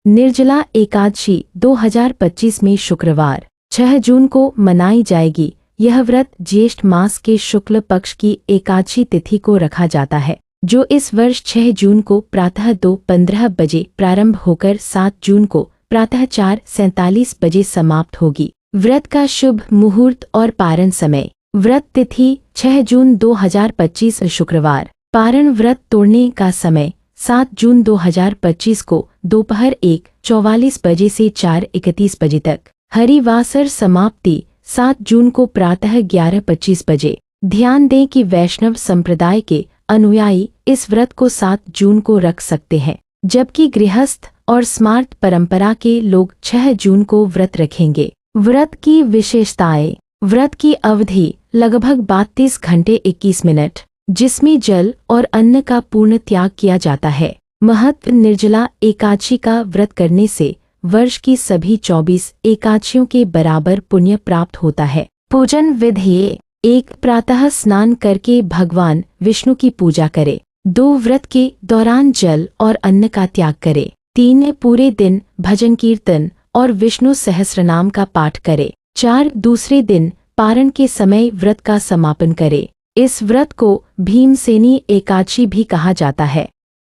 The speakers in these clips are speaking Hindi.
निर्जला एकादशी 2025 में शुक्रवार 6 जून को मनाई जाएगी। यह व्रत ज्येष्ठ मास के शुक्ल पक्ष की एकादशी तिथि को रखा जाता है, जो इस वर्ष 6 जून को प्रातः 2:15 बजे प्रारंभ होकर 7 जून को प्रातः 4:47 बजे समाप्त होगी। व्रत का शुभ मुहूर्त और पारण समय। व्रत तिथि 6 जून 2025 शुक्रवार। पारण व्रत तोड़ने का समय 7 जून 2025 को दोपहर 1:44 बजे से 4:31 बजे तक। हरिवासर समाप्ति 7 जून को प्रातः 11:25 बजे। ध्यान दें कि वैष्णव संप्रदाय के अनुयायी इस व्रत को 7 जून को रख सकते हैं, जबकि गृहस्थ और स्मार्त परंपरा के लोग 6 जून को व्रत रखेंगे। व्रत की विशेषताएं। व्रत की अवधि लगभग 32 घंटे 21 मिनट, जिसमें जल और अन्न का पूर्ण त्याग किया जाता है। महत्व। निर्जला एकादशी का व्रत करने से वर्ष की सभी 24 एकादशियों के बराबर पुण्य प्राप्त होता है। पूजन विधि। 1. प्रातः स्नान करके भगवान विष्णु की पूजा करे। 2. व्रत के दौरान जल और अन्न का त्याग करे। 3. पूरे दिन भजन कीर्तन और विष्णु सहस्रनाम का पाठ करे। 4. दूसरे दिन पारण के समय व्रत का समापन करे। इस व्रत को भीमसेनी एकादशी भी कहा जाता है।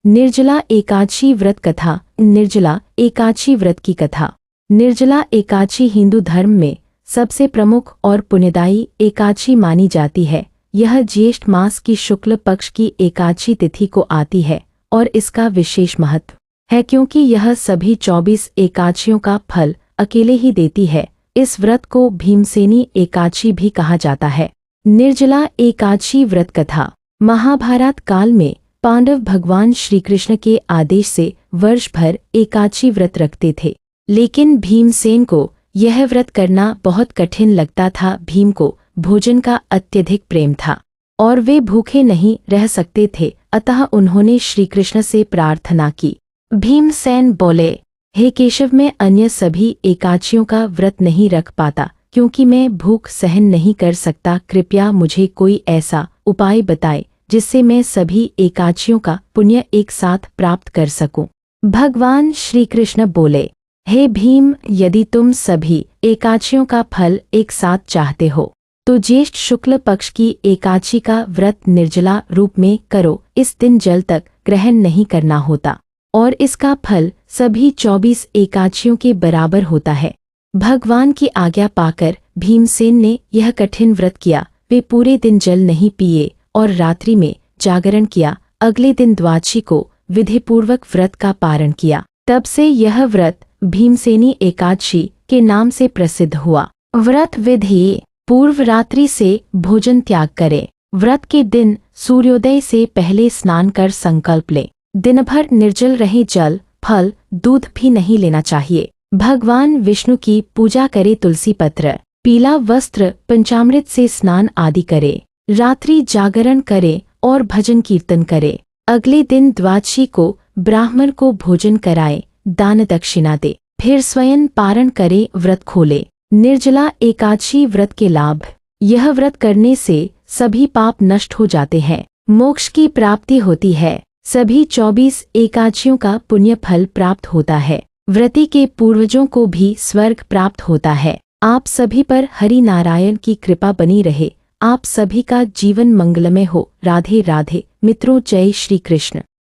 निर्जला एकादशी व्रत कथा। निर्जला एकादशी व्रत की कथा। निर्जला एकादशी हिंदू धर्म में सबसे प्रमुख और पुण्यदायी एकादशी मानी जाती है। यह ज्येष्ठ मास की शुक्ल पक्ष की एकादशी तिथि को आती है और इसका विशेष महत्व है क्योंकि यह सभी 24 एकादशियों का फल अकेले ही देती है। इस व्रत को भीमसेनी एकादशी भी कहा जाता है। निर्जला एकादशी व्रत कथा। महाभारत काल में पांडव भगवान श्री कृष्ण के आदेश से वर्ष भर एकादशी व्रत रखते थे, लेकिन भीमसेन को यह व्रत करना बहुत कठिन लगता था। भीम को भोजन का अत्यधिक प्रेम था और वे भूखे नहीं रह सकते थे, अतः उन्होंने श्री कृष्ण से प्रार्थना की। भीमसेन बोले, हे केशव, मैं अन्य सभी एकादशियों का व्रत नहीं रख पाता क्योंकि मैं भूख सहन नहीं कर सकता। कृपया मुझे कोई ऐसा उपाय बताएं जिससे मैं सभी एकादशियों का पुण्य एक साथ प्राप्त कर सकूं। भगवान श्री कृष्ण बोले, हे भीम, यदि तुम सभी एकादशियों का फल एक साथ चाहते हो तो ज्येष्ठ शुक्ल पक्ष की एकादशी का व्रत निर्जला रूप में करो। इस दिन जल तक ग्रहण नहीं करना होता और इसका फल सभी 24 एकादशियों के बराबर होता है। भगवान की आज्ञा पाकर भीमसेन ने यह कठिन व्रत किया। वे पूरे दिन जल नहीं पिए और रात्रि में जागरण किया। अगले दिन द्वादशी को विधिपूर्वक व्रत का पारण किया। तब से यह व्रत भीमसेनी एकादशी के नाम से प्रसिद्ध हुआ। व्रत विधि। पूर्व रात्रि से भोजन त्याग करें। व्रत के दिन सूर्योदय से पहले स्नान कर संकल्प लें। दिन भर निर्जल रहे। जल, फल, दूध भी नहीं लेना चाहिए। भगवान विष्णु की पूजा करे। तुलसी पत्र, पीला वस्त्र, पंचामृत से स्नान आदि करे। रात्रि जागरण करे और भजन कीर्तन करे। अगले दिन द्वादशी को ब्राह्मण को भोजन कराए, दान दक्षिणा दे, फिर स्वयं पारण करे, व्रत खोले। निर्जला एकादशी व्रत के लाभ। यह व्रत करने से सभी पाप नष्ट हो जाते हैं, मोक्ष की प्राप्ति होती है। सभी 24 एकादशियों का पुण्य फल प्राप्त होता है। व्रती के पूर्वजों को भी स्वर्ग प्राप्त होता है। आप सभी पर हरि नारायण की कृपा बनी रहे। आप सभी का जीवन मंगलमय हो। राधे राधे। मित्रों, जय श्री कृष्ण।